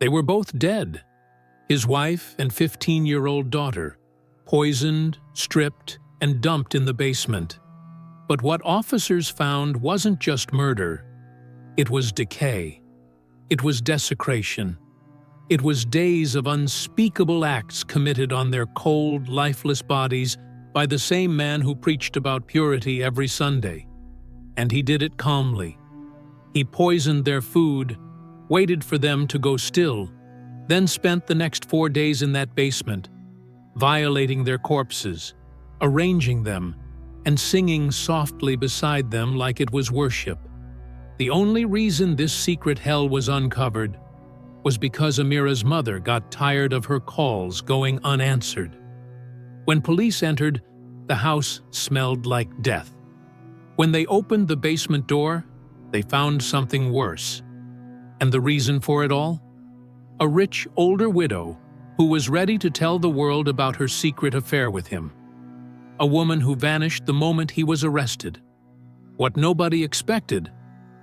They were both dead, his wife and 15-year-old daughter, poisoned, stripped, and dumped in the basement. But what officers found wasn't just murder. It was decay. It was desecration. It was days of unspeakable acts committed on their cold, lifeless bodies by the same man who preached about purity every Sunday. And he did it calmly. He poisoned their food, waited for them to go still, then spent the next 4 days in that basement, violating their corpses, arranging them, and singing softly beside them like it was worship. The only reason this secret hell was uncovered was because Amira's mother got tired of her calls going unanswered. When police entered, the house smelled like death. When they opened the basement door, they found something worse. And the reason for it all? A rich, older widow who was ready to tell the world about her secret affair with him. A woman who vanished the moment he was arrested. What nobody expected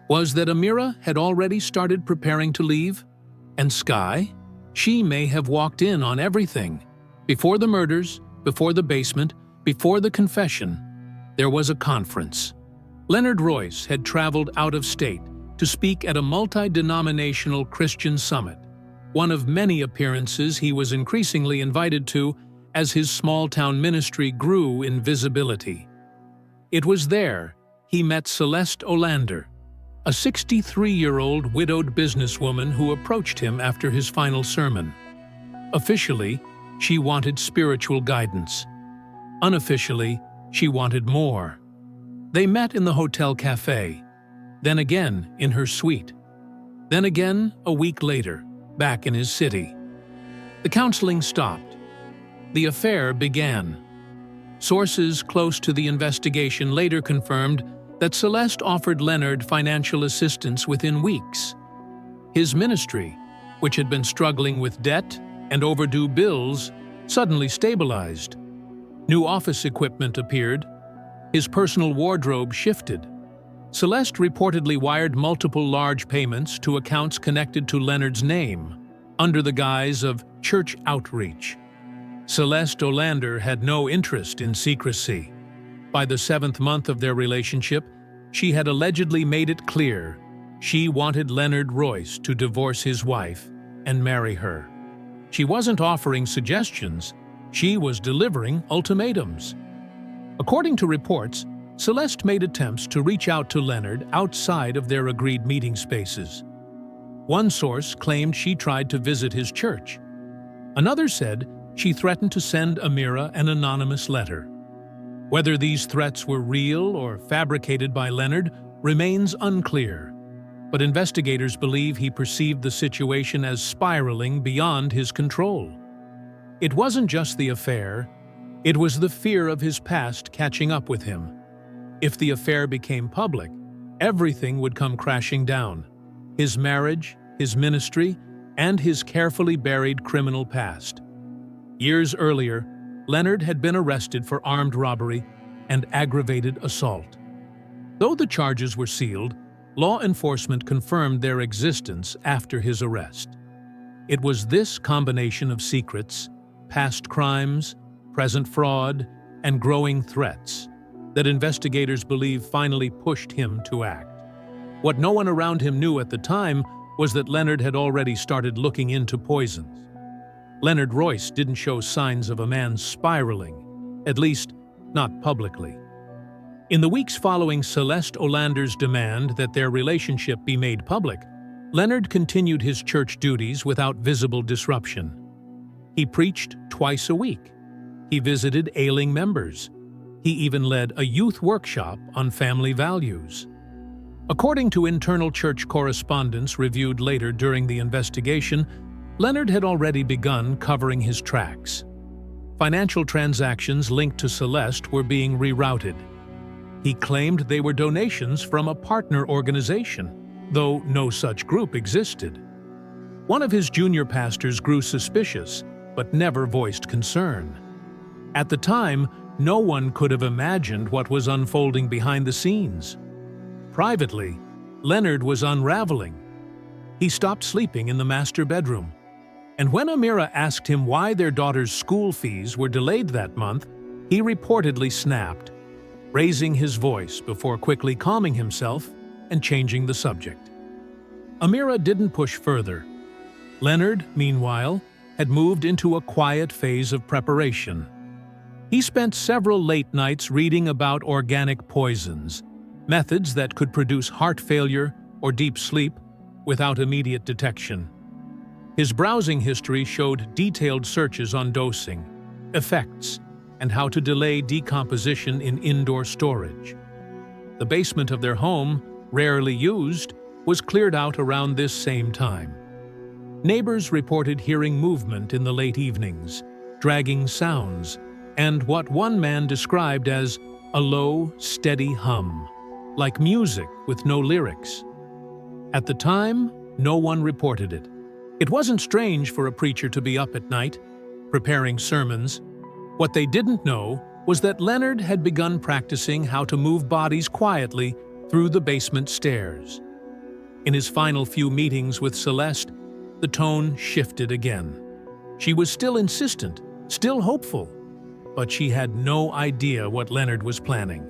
was that Amira had already started preparing to leave, and Sky, she may have walked in on everything. Before the murders, before the basement, before the confession, there was a conference. Leonard Royce had traveled out of state to speak at a multi-denominational Christian summit, one of many appearances he was increasingly invited to as his small-town ministry grew in visibility. It was there he met Celeste Olander, a 63-year-old widowed businesswoman who approached him after his final sermon. Officially, she wanted spiritual guidance. Unofficially, she wanted more. They met in the hotel cafe, then again in her suite, then again a week later, back in his city. The counseling stopped. The affair began. Sources close to the investigation later confirmed that Celeste offered Leonard financial assistance within weeks. His ministry, which had been struggling with debt and overdue bills, suddenly stabilized. New office equipment appeared. His personal wardrobe shifted. Celeste reportedly wired multiple large payments to accounts connected to Leonard's name, under the guise of church outreach. Celeste Olander had no interest in secrecy. By the 7th month of their relationship, she had allegedly made it clear she wanted Leonard Royce to divorce his wife and marry her. She wasn't offering suggestions, she was delivering ultimatums. According to reports, Celeste made attempts to reach out to Leonard outside of their agreed meeting spaces. One source claimed she tried to visit his church. Another said she threatened to send Amira an anonymous letter. Whether these threats were real or fabricated by Leonard remains unclear, but investigators believe he perceived the situation as spiraling beyond his control. It wasn't just the affair, it was the fear of his past catching up with him. If the affair became public, everything would come crashing down. His marriage, his ministry, and his carefully buried criminal past. Years earlier, Leonard had been arrested for armed robbery and aggravated assault. Though the charges were sealed, law enforcement confirmed their existence after his arrest. It was this combination of secrets, past crimes, present fraud, and growing threats that investigators believe finally pushed him to act. What no one around him knew at the time was that Leonard had already started looking into poisons. Leonard Royce didn't show signs of a man spiraling, at least not publicly. In the weeks following Celeste Olander's demand that their relationship be made public, Leonard continued his church duties without visible disruption. He preached twice a week. He visited ailing members. He even led a youth workshop on family values. According to internal church correspondence reviewed later during the investigation, Leonard had already begun covering his tracks. Financial transactions linked to Celeste were being rerouted. He claimed they were donations from a partner organization, though no such group existed. One of his junior pastors grew suspicious, but never voiced concern. At the time, no one could have imagined what was unfolding behind the scenes. Privately, Leonard was unraveling. He stopped sleeping in the master bedroom. And when Amira asked him why their daughter's school fees were delayed that month, he reportedly snapped, raising his voice before quickly calming himself and changing the subject. Amira didn't push further. Leonard, meanwhile, had moved into a quiet phase of preparation. He spent several late nights reading about organic poisons, methods that could produce heart failure or deep sleep without immediate detection. His browsing history showed detailed searches on dosing, effects, and how to delay decomposition in indoor storage. The basement of their home, rarely used, was cleared out around this same time. Neighbors reported hearing movement in the late evenings, dragging sounds, and what one man described as a low, steady hum, like music with no lyrics. At the time, no one reported it. It wasn't strange for a preacher to be up at night, preparing sermons. What they didn't know was that Leonard had begun practicing how to move bodies quietly through the basement stairs. In his final few meetings with Celeste, the tone shifted again. She was still insistent, still hopeful, but she had no idea what Leonard was planning.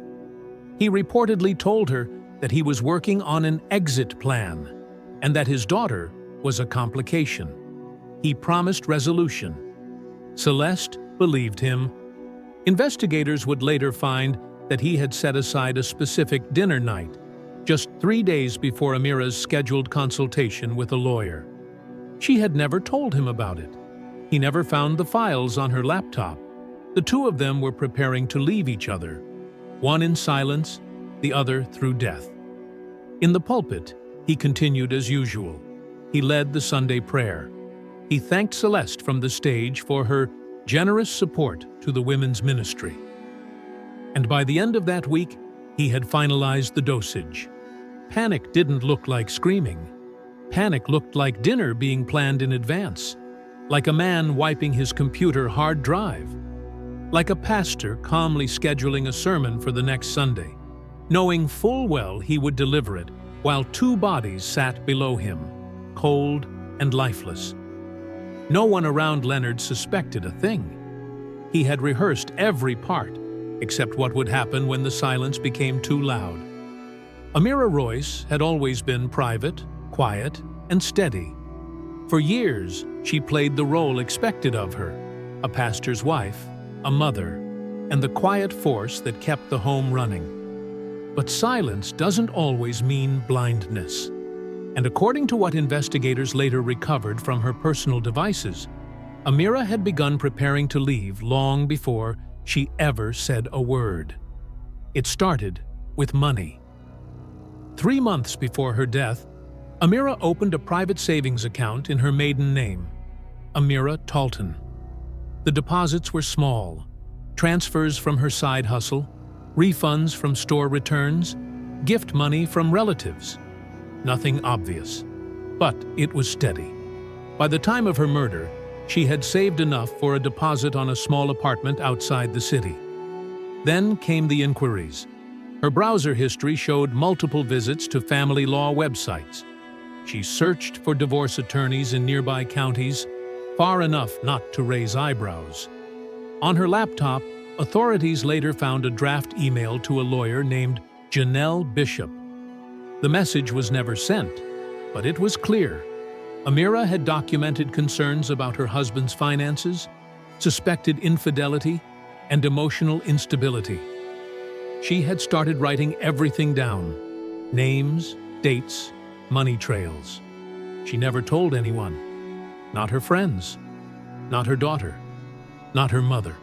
He reportedly told her that he was working on an exit plan and that his daughter was a complication. He promised resolution. Celeste believed him. Investigators would later find that he had set aside a specific dinner night, just 3 days before Amira's scheduled consultation with a lawyer. She had never told him about it. He never found the files on her laptop. The two of them were preparing to leave each other, one in silence, the other through death. In the pulpit, he continued as usual. He led the Sunday prayer. He thanked Celeste from the stage for her generous support to the women's ministry. And by the end of that week, he had finalized the dosage. Panic didn't look like screaming. Panic looked like dinner being planned in advance, like a man wiping his computer hard drive, like a pastor calmly scheduling a sermon for the next Sunday, knowing full well he would deliver it while 2 bodies sat below him, cold and lifeless. No one around Leonard suspected a thing. He had rehearsed every part, except what would happen when the silence became too loud. Amira Royce had always been private, quiet, and steady. For years, she played the role expected of her, a pastor's wife, a mother, and the quiet force that kept the home running. But silence doesn't always mean blindness. And according to what investigators later recovered from her personal devices, Amira had begun preparing to leave long before she ever said a word. It started with money. 3 months before her death, Amira opened a private savings account in her maiden name, Amira Talton. The deposits were small: transfers from her side hustle, refunds from store returns, gift money from relatives. Nothing obvious, but it was steady. By the time of her murder, she had saved enough for a deposit on a small apartment outside the city. Then came the inquiries. Her browser history showed multiple visits to family law websites. She searched for divorce attorneys in nearby counties, far enough not to raise eyebrows. On her laptop, authorities later found a draft email to a lawyer named Janelle Bishop. The message was never sent, but it was clear. Amira had documented concerns about her husband's finances, suspected infidelity, and emotional instability. She had started writing everything down: names, dates, money trails. She never told anyone. Not her friends, not her daughter, not her mother.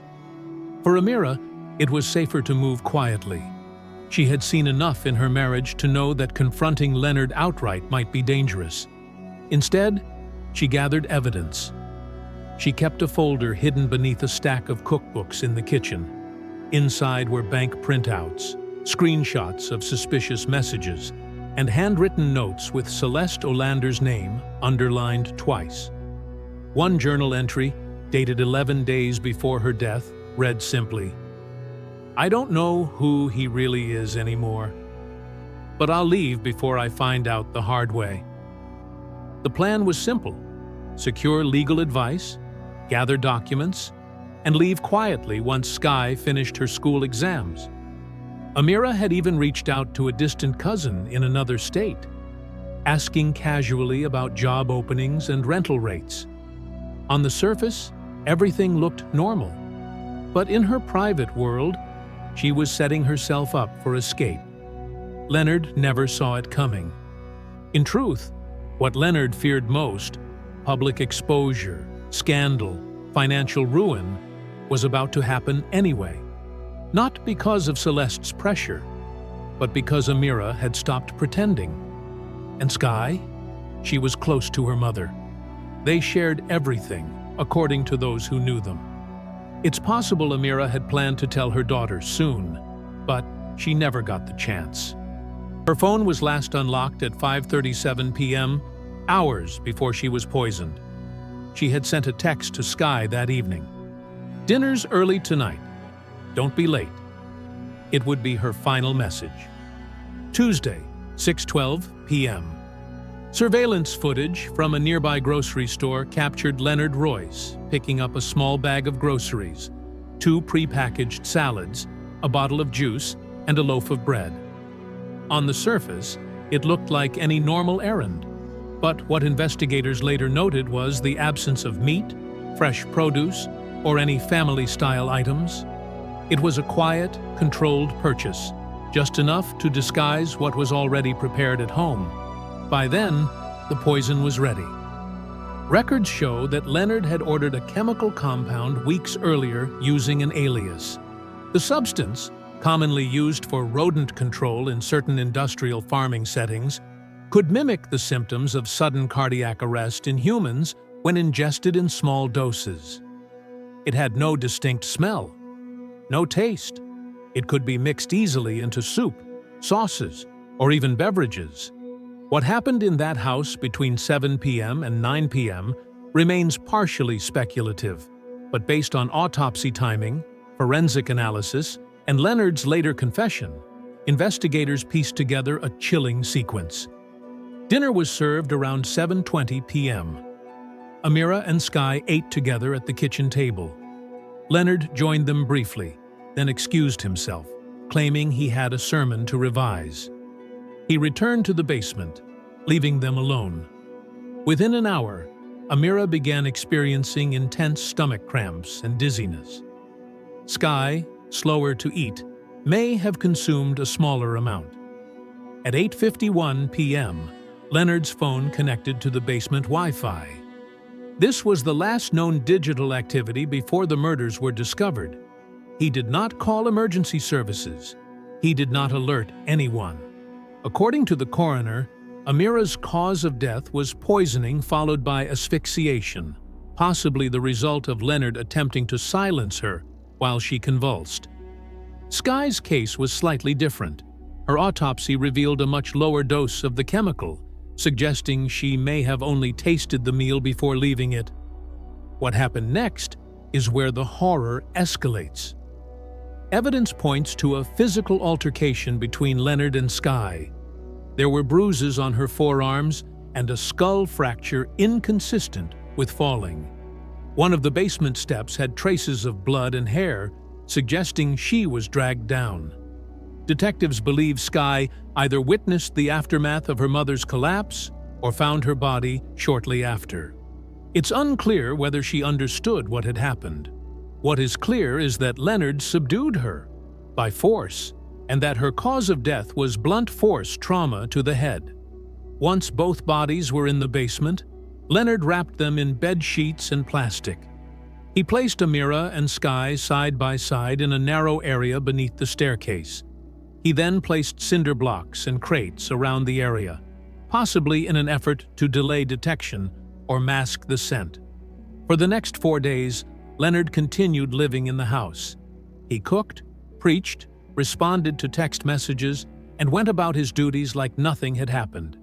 For Amira, it was safer to move quietly. She had seen enough in her marriage to know that confronting Leonard outright might be dangerous. Instead, she gathered evidence. She kept a folder hidden beneath a stack of cookbooks in the kitchen. Inside were bank printouts, screenshots of suspicious messages, and handwritten notes with Celeste Olander's name underlined twice. One journal entry, dated 11 days before her death, read simply, "I don't know who he really is anymore, but I'll leave before I find out the hard way." The plan was simple: secure legal advice, gather documents, and leave quietly once Skye finished her school exams. Amira had even reached out to a distant cousin in another state, asking casually about job openings and rental rates. On the surface, everything looked normal, but in her private world, she was setting herself up for escape. Leonard never saw it coming. In truth, what Leonard feared most, public exposure, scandal, financial ruin, was about to happen anyway. Not because of Celeste's pressure, but because Amira had stopped pretending. And Skye? She was close to her mother. They shared everything, according to those who knew them. It's possible Amira had planned to tell her daughter soon, but she never got the chance. Her phone was last unlocked at 5:37 p.m., hours before she was poisoned. She had sent a text to Skye that evening. "Dinner's early tonight. Don't be late." It would be her final message. Tuesday, 6:12 p.m. Surveillance footage from a nearby grocery store captured Leonard Royce picking up a small bag of groceries, 2 prepackaged salads, a bottle of juice, and a loaf of bread. On the surface, it looked like any normal errand, but what investigators later noted was the absence of meat, fresh produce, or any family-style items. It was a quiet, controlled purchase, just enough to disguise what was already prepared at home. By then, the poison was ready. Records show that Leonard had ordered a chemical compound weeks earlier using an alias. The substance, commonly used for rodent control in certain industrial farming settings, could mimic the symptoms of sudden cardiac arrest in humans when ingested in small doses. It had no distinct smell, no taste. It could be mixed easily into soup, sauces, or even beverages. What happened in that house between 7 p.m. and 9 p.m. remains partially speculative, but based on autopsy timing, forensic analysis, and Leonard's later confession, investigators pieced together a chilling sequence. Dinner was served around 7:20 p.m. Amira and Skye ate together at the kitchen table. Leonard joined them briefly, then excused himself, claiming he had a sermon to revise. He returned to the basement, leaving them alone. Within an hour, Amira began experiencing intense stomach cramps and dizziness. Skye, slower to eat, may have consumed a smaller amount. At 8:51 p.m., Leonard's phone connected to the basement Wi-Fi. This was the last known digital activity before the murders were discovered. He did not call emergency services. He did not alert anyone. According to the coroner, Amira's cause of death was poisoning followed by asphyxiation, possibly the result of Leonard attempting to silence her while she convulsed. Skye's case was slightly different. Her autopsy revealed a much lower dose of the chemical, suggesting she may have only tasted the meal before leaving it. What happened next is where the horror escalates. Evidence points to a physical altercation between Leonard and Skye. There were bruises on her forearms and a skull fracture inconsistent with falling. One of the basement steps had traces of blood and hair, suggesting she was dragged down. Detectives believe Skye either witnessed the aftermath of her mother's collapse or found her body shortly after. It's unclear whether she understood what had happened. What is clear is that Leonard subdued her by force, and that her cause of death was blunt force trauma to the head. Once both bodies were in the basement, Leonard wrapped them in bed sheets and plastic. He placed Amira and Skye side by side in a narrow area beneath the staircase. He then placed cinder blocks and crates around the area, possibly in an effort to delay detection or mask the scent. For the next 4 days, Leonard continued living in the house. He cooked, preached, responded to text messages, and went about his duties like nothing had happened.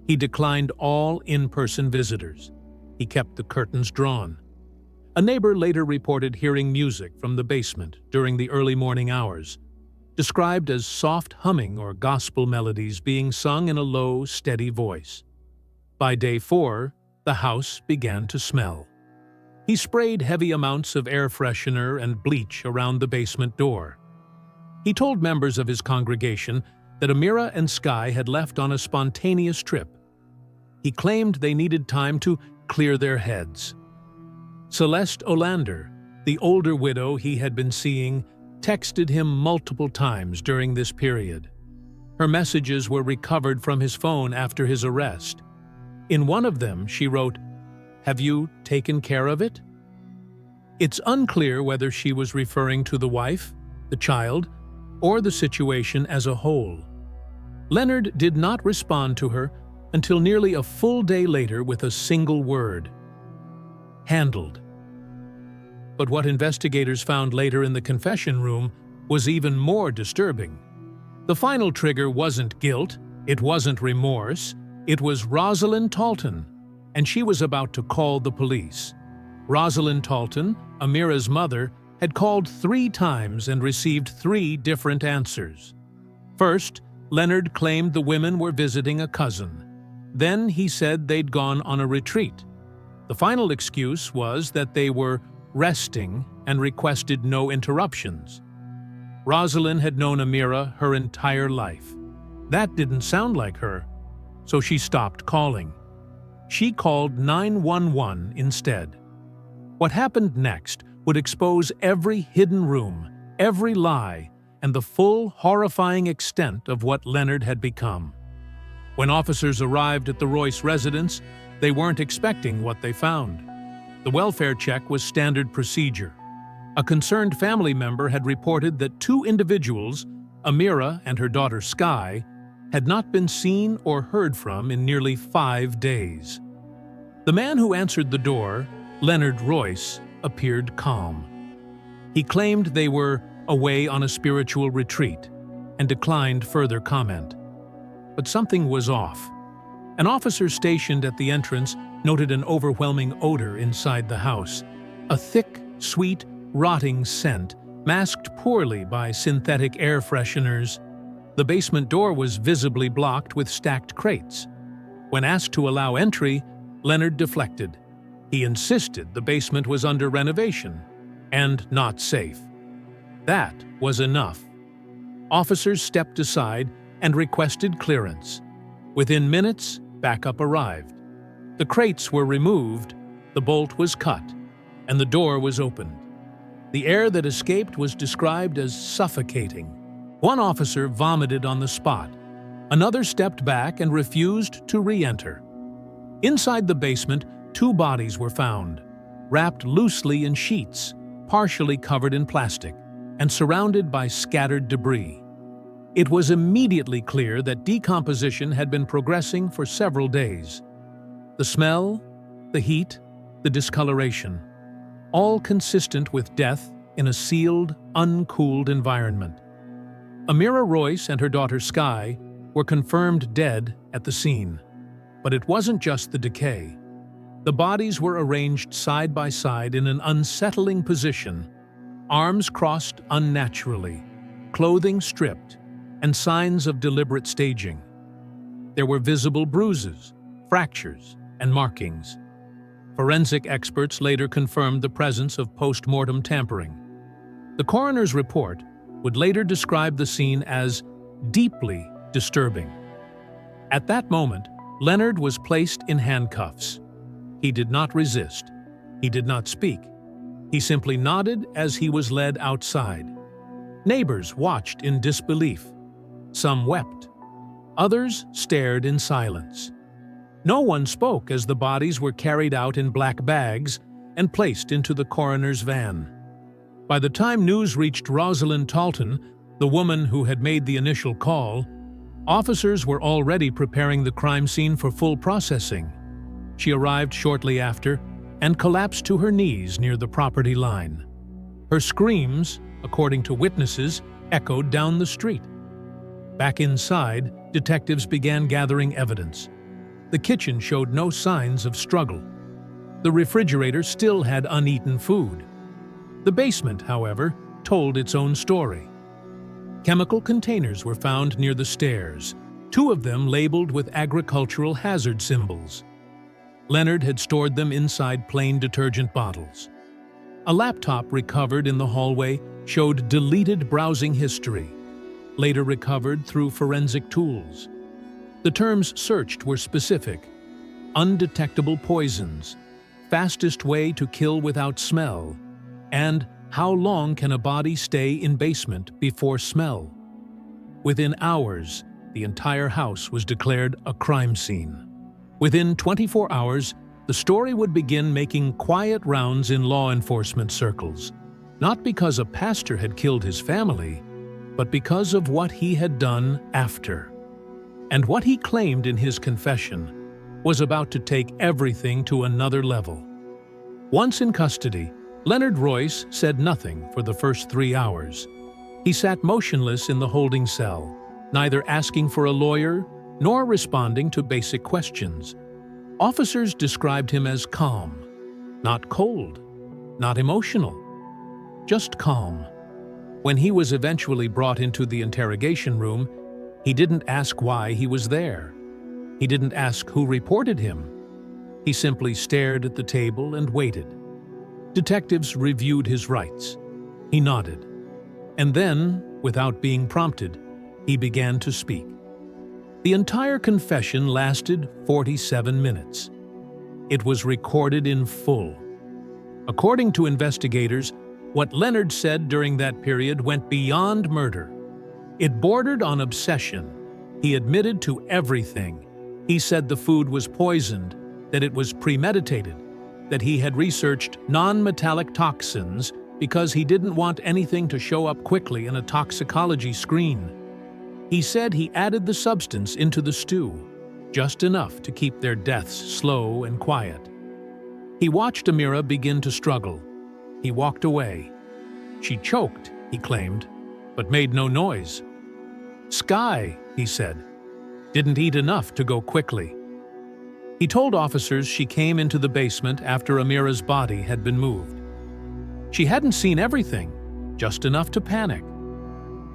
He declined all in-person visitors. He kept the curtains drawn. A neighbor later reported hearing music from the basement during the early morning hours, described as soft humming or gospel melodies being sung in a low, steady voice. By day 4, the house began to smell. He sprayed heavy amounts of air freshener and bleach around the basement door. He told members of his congregation that Amira and Sky had left on a spontaneous trip. He claimed they needed time to clear their heads. Celeste Olander, the older widow he had been seeing, texted him multiple times during this period. Her messages were recovered from his phone after his arrest. In one of them, she wrote, "Have you taken care of it?" It's unclear whether she was referring to the wife, the child, or the situation as a whole. Leonard did not respond to her until nearly a full day later with a single word: handled. But what investigators found later in the confession room was even more disturbing. The final trigger wasn't guilt, it wasn't remorse, it was Rosalind Talton, and she was about to call the police. Rosalind Talton, Amira's mother, had called 3 times and received 3 different answers. First, Leonard claimed the women were visiting a cousin. Then he said they'd gone on a retreat. The final excuse was that they were resting and requested no interruptions. Rosalind had known Amira her entire life. That didn't sound like her, so she stopped calling. She called 911 instead. What happened next would expose every hidden room, every lie, and the full, horrifying extent of what Leonard had become. When officers arrived at the Royce residence, they weren't expecting what they found. The welfare check was standard procedure. A concerned family member had reported that 2 individuals, Amira and her daughter Sky, had not been seen or heard from in nearly 5 days. The man who answered the door, Leonard Royce, appeared calm. He claimed they were away on a spiritual retreat and declined further comment. But something was off. An officer stationed at the entrance noted an overwhelming odor inside the house, a thick, sweet, rotting scent masked poorly by synthetic air fresheners. The basement door was visibly blocked with stacked crates. When asked to allow entry, Leonard deflected. He insisted the basement was under renovation and not safe. That was enough. Officers stepped aside and requested clearance. Within minutes, backup arrived. The crates were removed, the bolt was cut, and the door was opened. The air that escaped was described as suffocating. One officer vomited on the spot. Another stepped back and refused to re-enter. Inside the basement, 2 bodies were found, wrapped loosely in sheets, partially covered in plastic, and surrounded by scattered debris. It was immediately clear that decomposition had been progressing for several days. The smell, the heat, the discoloration, all consistent with death in a sealed, uncooled environment. Amira Royce and her daughter Sky were confirmed dead at the scene. But it wasn't just the decay. The bodies were arranged side by side in an unsettling position, arms crossed unnaturally, clothing stripped, and signs of deliberate staging. There were visible bruises, fractures, and markings. Forensic experts later confirmed the presence of post-mortem tampering. The coroner's report would later describe the scene as deeply disturbing. At that moment, Leonard was placed in handcuffs. He did not resist. He did not speak. He simply nodded as he was led outside. Neighbors watched in disbelief. Some wept. Others stared in silence. No one spoke as the bodies were carried out in black bags and placed into the coroner's van. By the time news reached Rosalind Talton, the woman who had made the initial call, officers were already preparing the crime scene for full processing. She arrived shortly after and collapsed to her knees near the property line. Her screams, according to witnesses, echoed down the street. Back inside, detectives began gathering evidence. The kitchen showed no signs of struggle. The refrigerator still had uneaten food. The basement, however, told its own story. Chemical containers were found near the stairs, two of them labeled with agricultural hazard symbols. Leonard had stored them inside plain detergent bottles. A laptop recovered in the hallway showed deleted browsing history, later recovered through forensic tools. The terms searched were specific: undetectable poisons, fastest way to kill without smell, and how long can a body stay in basement before smell. Within hours, the entire house was declared a crime scene. Within 24 hours, the story would begin making quiet rounds in law enforcement circles, not because a pastor had killed his family, but because of what he had done after. And what he claimed in his confession was about to take everything to another level. Once in custody, Leonard Royce said nothing for the first 3 hours. He sat motionless in the holding cell, neither asking for a lawyer nor responding to basic questions. Officers described him as calm, not cold, not emotional, just calm. When he was eventually brought into the interrogation room, he didn't ask why he was there. He didn't ask who reported him. He simply stared at the table and waited. Detectives reviewed his rights. He nodded. And then, without being prompted, he began to speak. The entire confession lasted 47 minutes. It was recorded in full. According to investigators, what Leonard said during that period went beyond murder. It bordered on obsession. He admitted to everything. He said the food was poisoned, that it was premeditated, that he had researched non-metallic toxins because he didn't want anything to show up quickly in a toxicology screen. He said he added the substance into the stew, just enough to keep their deaths slow and quiet. He watched Amira begin to struggle. He walked away. She choked, he claimed, but made no noise. Sky, he said, didn't eat enough to go quickly. He told officers she came into the basement after Amira's body had been moved. She hadn't seen everything, just enough to panic.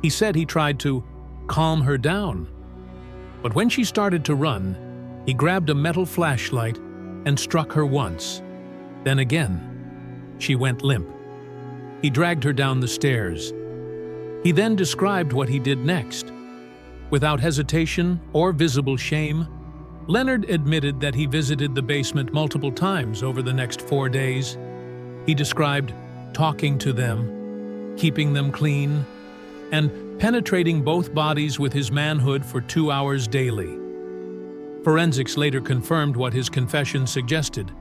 He said he tried to calm her down. But when she started to run, he grabbed a metal flashlight and struck her once. Then again, she went limp. He dragged her down the stairs. He then described what he did next. Without hesitation or visible shame, Leonard admitted that he visited the basement multiple times over the next 4 days. He described talking to them, keeping them clean, and penetrating both bodies with his manhood for 2 hours daily. Forensics later confirmed what his confession suggested.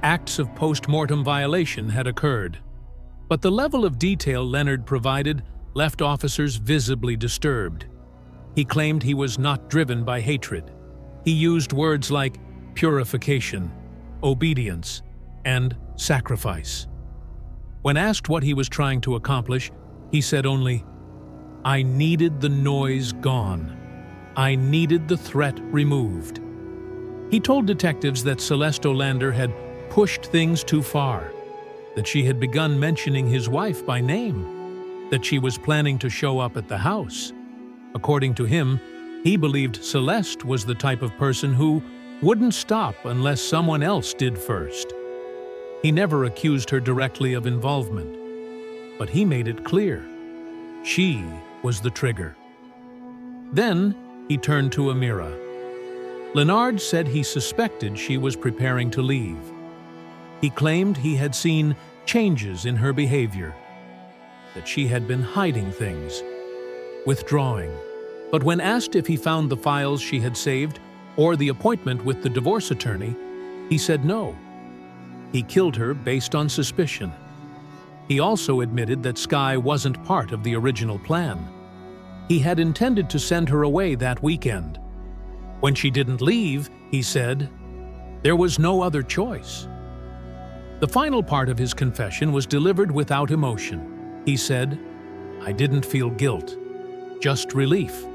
Acts of post-mortem violation had occurred. But the level of detail Leonard provided left officers visibly disturbed. He claimed he was not driven by hatred. He used words like purification, obedience, and sacrifice. When asked what he was trying to accomplish, he said only, "I needed the noise gone. I needed the threat removed." He told detectives that Celeste Olander had pushed things too far, that she had begun mentioning his wife by name, that she was planning to show up at the house. According to him, he believed Celeste was the type of person who wouldn't stop unless someone else did first. He never accused her directly of involvement, but he made it clear she was the trigger. Then he turned to Amira. Leonard said he suspected she was preparing to leave. He claimed he had seen changes in her behavior, that she had been hiding things, withdrawing. But when asked if he found the files she had saved or the appointment with the divorce attorney, he said no. He killed her based on suspicion. He also admitted that Sky wasn't part of the original plan. He had intended to send her away that weekend. When she didn't leave, he said, there was no other choice. The final part of his confession was delivered without emotion. He said, "I didn't feel guilt, just relief,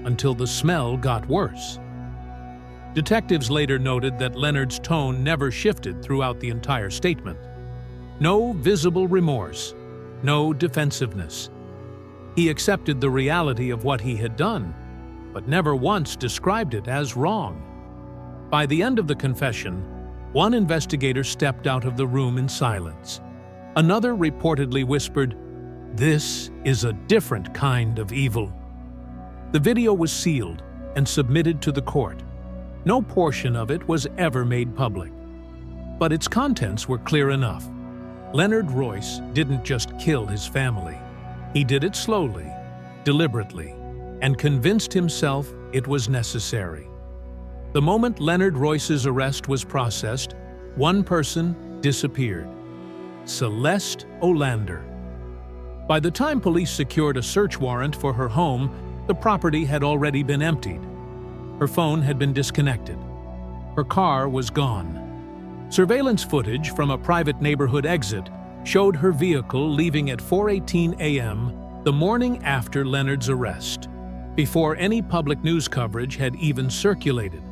until the smell got worse." Detectives later noted that Leonard's tone never shifted throughout the entire statement. No visible remorse, no defensiveness. He accepted the reality of what he had done. but never once described it as wrong. By the end of the confession, one investigator stepped out of the room in silence. Another reportedly whispered, "This is a different kind of evil." The video was sealed and submitted to the court. No portion of it was ever made public. But its contents were clear enough. Leonard Royce didn't just kill his family. He did it slowly, deliberately, and convinced himself it was necessary. The moment Leonard Royce's arrest was processed, one person disappeared: Celeste Olander. By the time police secured a search warrant for her home, the property had already been emptied. Her phone had been disconnected. Her car was gone. Surveillance footage from a private neighborhood exit showed her vehicle leaving at 4:18 a.m. the morning after Leonard's arrest, before any public news coverage had even circulated.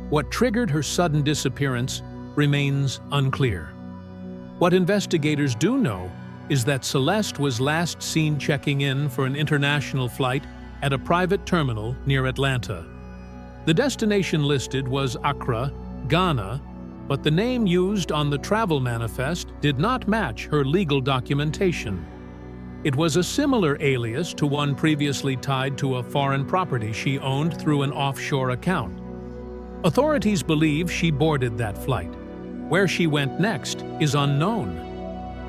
What triggered her sudden disappearance remains unclear. What investigators do know is that Celeste was last seen checking in for an international flight at a private terminal near Atlanta. The destination listed was Accra, Ghana, but the name used on the travel manifest did not match her legal documentation. It was a similar alias to one previously tied to a foreign property she owned through an offshore account. Authorities believe she boarded that flight. Where she went next is unknown.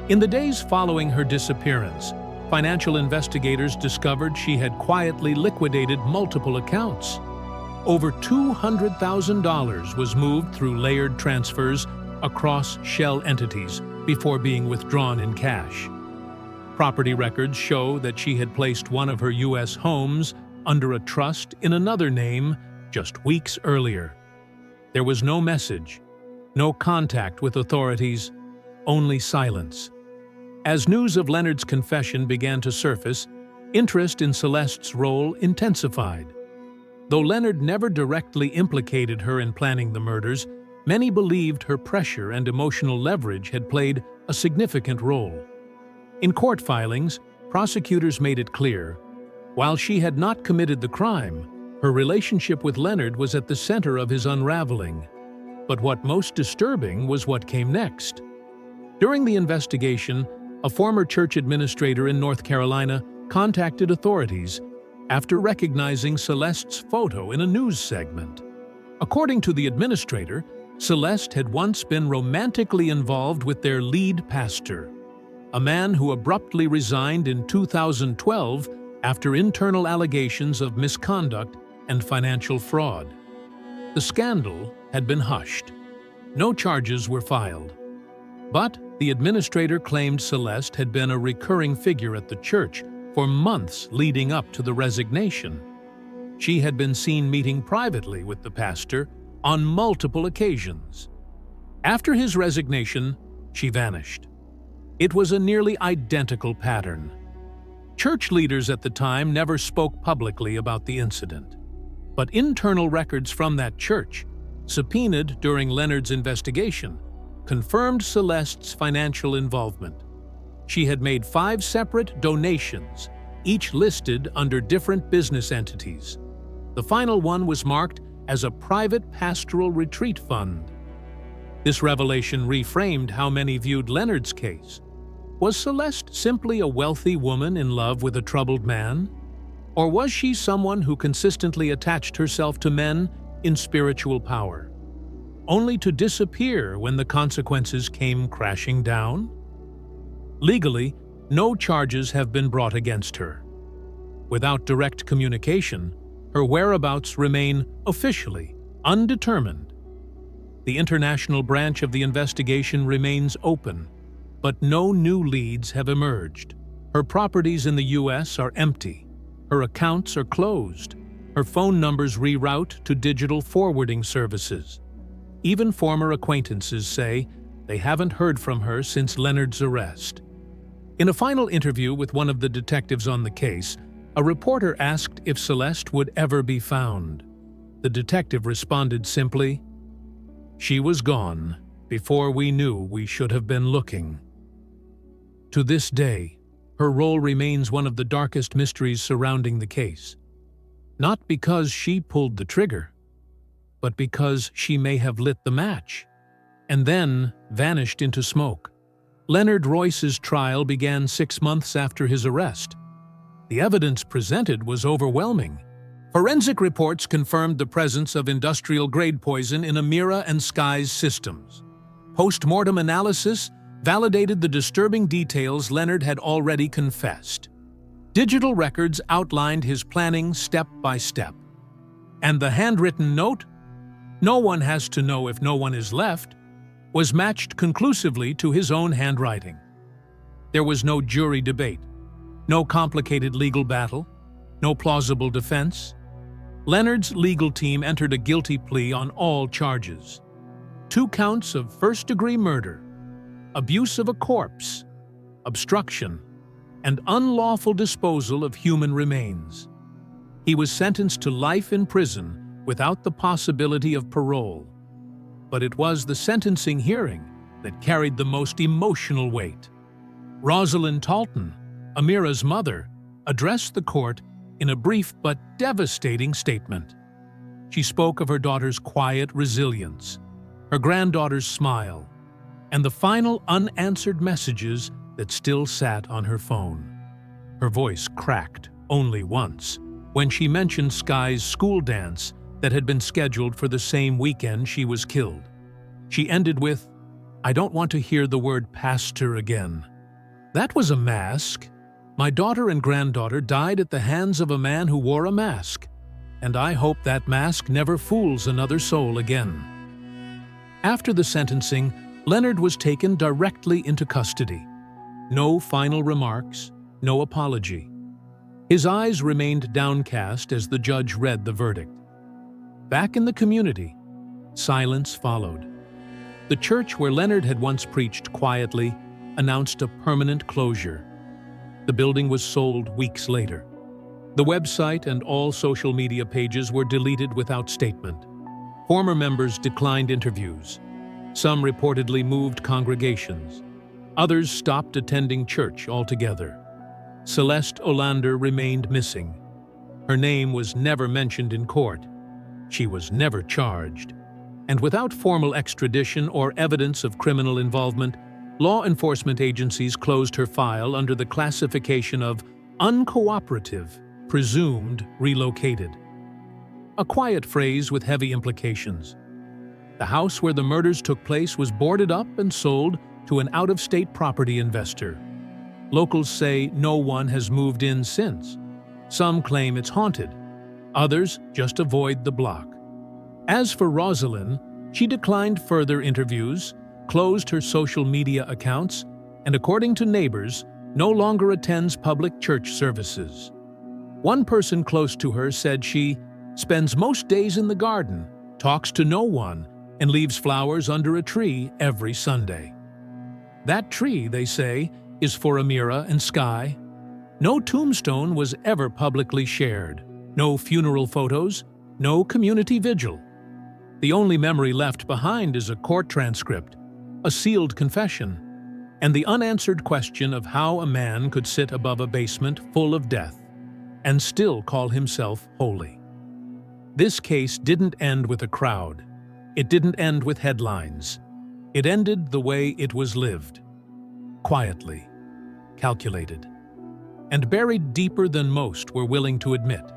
In the days following her disappearance, financial investigators discovered she had quietly liquidated multiple accounts. Over $200,000 was moved through layered transfers across shell entities before being withdrawn in cash. Property records show that she had placed one of her U.S. homes under a trust in another name just weeks earlier. There was no message, no contact with authorities, only silence. As news of Leonard's confession began to surface, interest in Celeste's role intensified. Though Leonard never directly implicated her in planning the murders, many believed her pressure and emotional leverage had played a significant role. In court filings, prosecutors made it clear, while she had not committed the crime, her relationship with Leonard was at the center of his unraveling. But what most disturbing was what came next. During the investigation, a former church administrator in North Carolina contacted authorities after recognizing Celeste's photo in a news segment. According to the administrator, Celeste had once been romantically involved with their lead pastor, a man who abruptly resigned in 2012 after internal allegations of misconduct and financial fraud. The scandal had been hushed. No charges were filed. But the administrator claimed Celeste had been a recurring figure at the church for months leading up to the resignation. She had been seen meeting privately with the pastor on multiple occasions. After his resignation, she vanished. It was a nearly identical pattern. Church leaders at the time never spoke publicly about the incident. But internal records from that church, subpoenaed during Leonard's investigation, confirmed Celeste's financial involvement. She had made 5 separate donations, each listed under different business entities. The final one was marked as a private pastoral retreat fund. This revelation reframed how many viewed Leonard's case. Was Celeste simply a wealthy woman in love with a troubled man? Or was she someone who consistently attached herself to men in spiritual power, only to disappear when the consequences came crashing down? Legally, no charges have been brought against her. Without direct communication, her whereabouts remain officially undetermined. The international branch of the investigation remains open, but no new leads have emerged. Her properties in the U.S. are empty. Her accounts are closed. Her phone numbers reroute to digital forwarding services. Even former acquaintances say they haven't heard from her since Leonard's arrest. In a final interview with one of the detectives on the case, a reporter asked if Celeste would ever be found. The detective responded simply, "She was gone before we knew we should have been looking." To this day, her role remains one of the darkest mysteries surrounding the case. Not because she pulled the trigger, but because she may have lit the match, and then vanished into smoke. Leonard Royce's trial began 6 months after his arrest. The evidence presented was overwhelming. Forensic reports confirmed the presence of industrial-grade poison in Amamira and Sky's systems. Post-mortem analysis validated the disturbing details Leonard had already confessed. Digital records outlined his planning step by step. And the handwritten note, "No one has to know if no one is left," was matched conclusively to his own handwriting. There was no jury debate, no complicated legal battle, no plausible defense. Leonard's legal team entered a guilty plea on all charges. 2 counts of first-degree murder, abuse of a corpse, obstruction, and unlawful disposal of human remains. He was sentenced to life in prison without the possibility of parole. But it was the sentencing hearing that carried the most emotional weight. Rosalind Talton, Amira's mother, addressed the court in a brief but devastating statement. She spoke of her daughter's quiet resilience, her granddaughter's smile, and the final unanswered messages that still sat on her phone. Her voice cracked only once when she mentioned Sky's school dance that had been scheduled for the same weekend she was killed. She ended with, "I don't want to hear the word pastor again." That was a mask. My daughter and granddaughter died at the hands of a man who wore a mask, and I hope that mask never fools another soul again. After the sentencing, Leonard was taken directly into custody. No final remarks, no apology. His eyes remained downcast as the judge read the verdict. Back in the community, silence followed. The church where Leonard had once preached quietly announced a permanent closure. The building was sold weeks later. The website and all social media pages were deleted without statement. Former members declined interviews. Some reportedly moved congregations. Others stopped attending church altogether. Celeste Olander remained missing. Her name was never mentioned in court. She was never charged. And without formal extradition or evidence of criminal involvement, law enforcement agencies closed her file under the classification of uncooperative, presumed relocated. A quiet phrase with heavy implications. The house where the murders took place was boarded up and sold to an out-of-state property investor. Locals say no one has moved in since. Some claim it's haunted. Others just avoid the block. As for Rosalind, she declined further interviews, closed her social media accounts, and according to neighbors, no longer attends public church services. One person close to her said she spends most days in the garden, talks to no one, and leaves flowers under a tree every Sunday. That tree, they say, is for Amira and Sky. No tombstone was ever publicly shared, no funeral photos, no community vigil. The only memory left behind is a court transcript, a sealed confession, and the unanswered question of how a man could sit above a basement full of death and still call himself holy. This case didn't end with a crowd. It didn't end with headlines. It ended the way it was lived. Quietly, calculated, and buried deeper than most were willing to admit.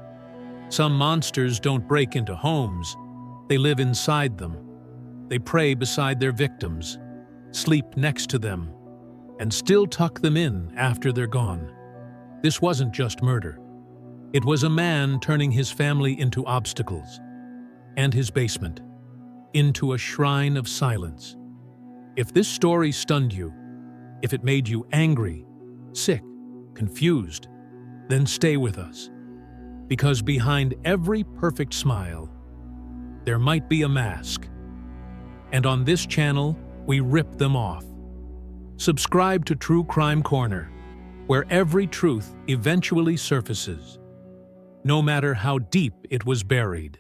Some monsters don't break into homes. They live inside them. They pray beside their victims, sleep next to them, and still tuck them in after they're gone. This wasn't just murder. It was a man turning his family into obstacles, and his basement into a shrine of silence. If this story stunned you, if it made you angry, sick, confused, then stay with us. Because behind every perfect smile, there might be a mask. And on this channel, we rip them off. Subscribe to True Crime Corner, where every truth eventually surfaces, no matter how deep it was buried.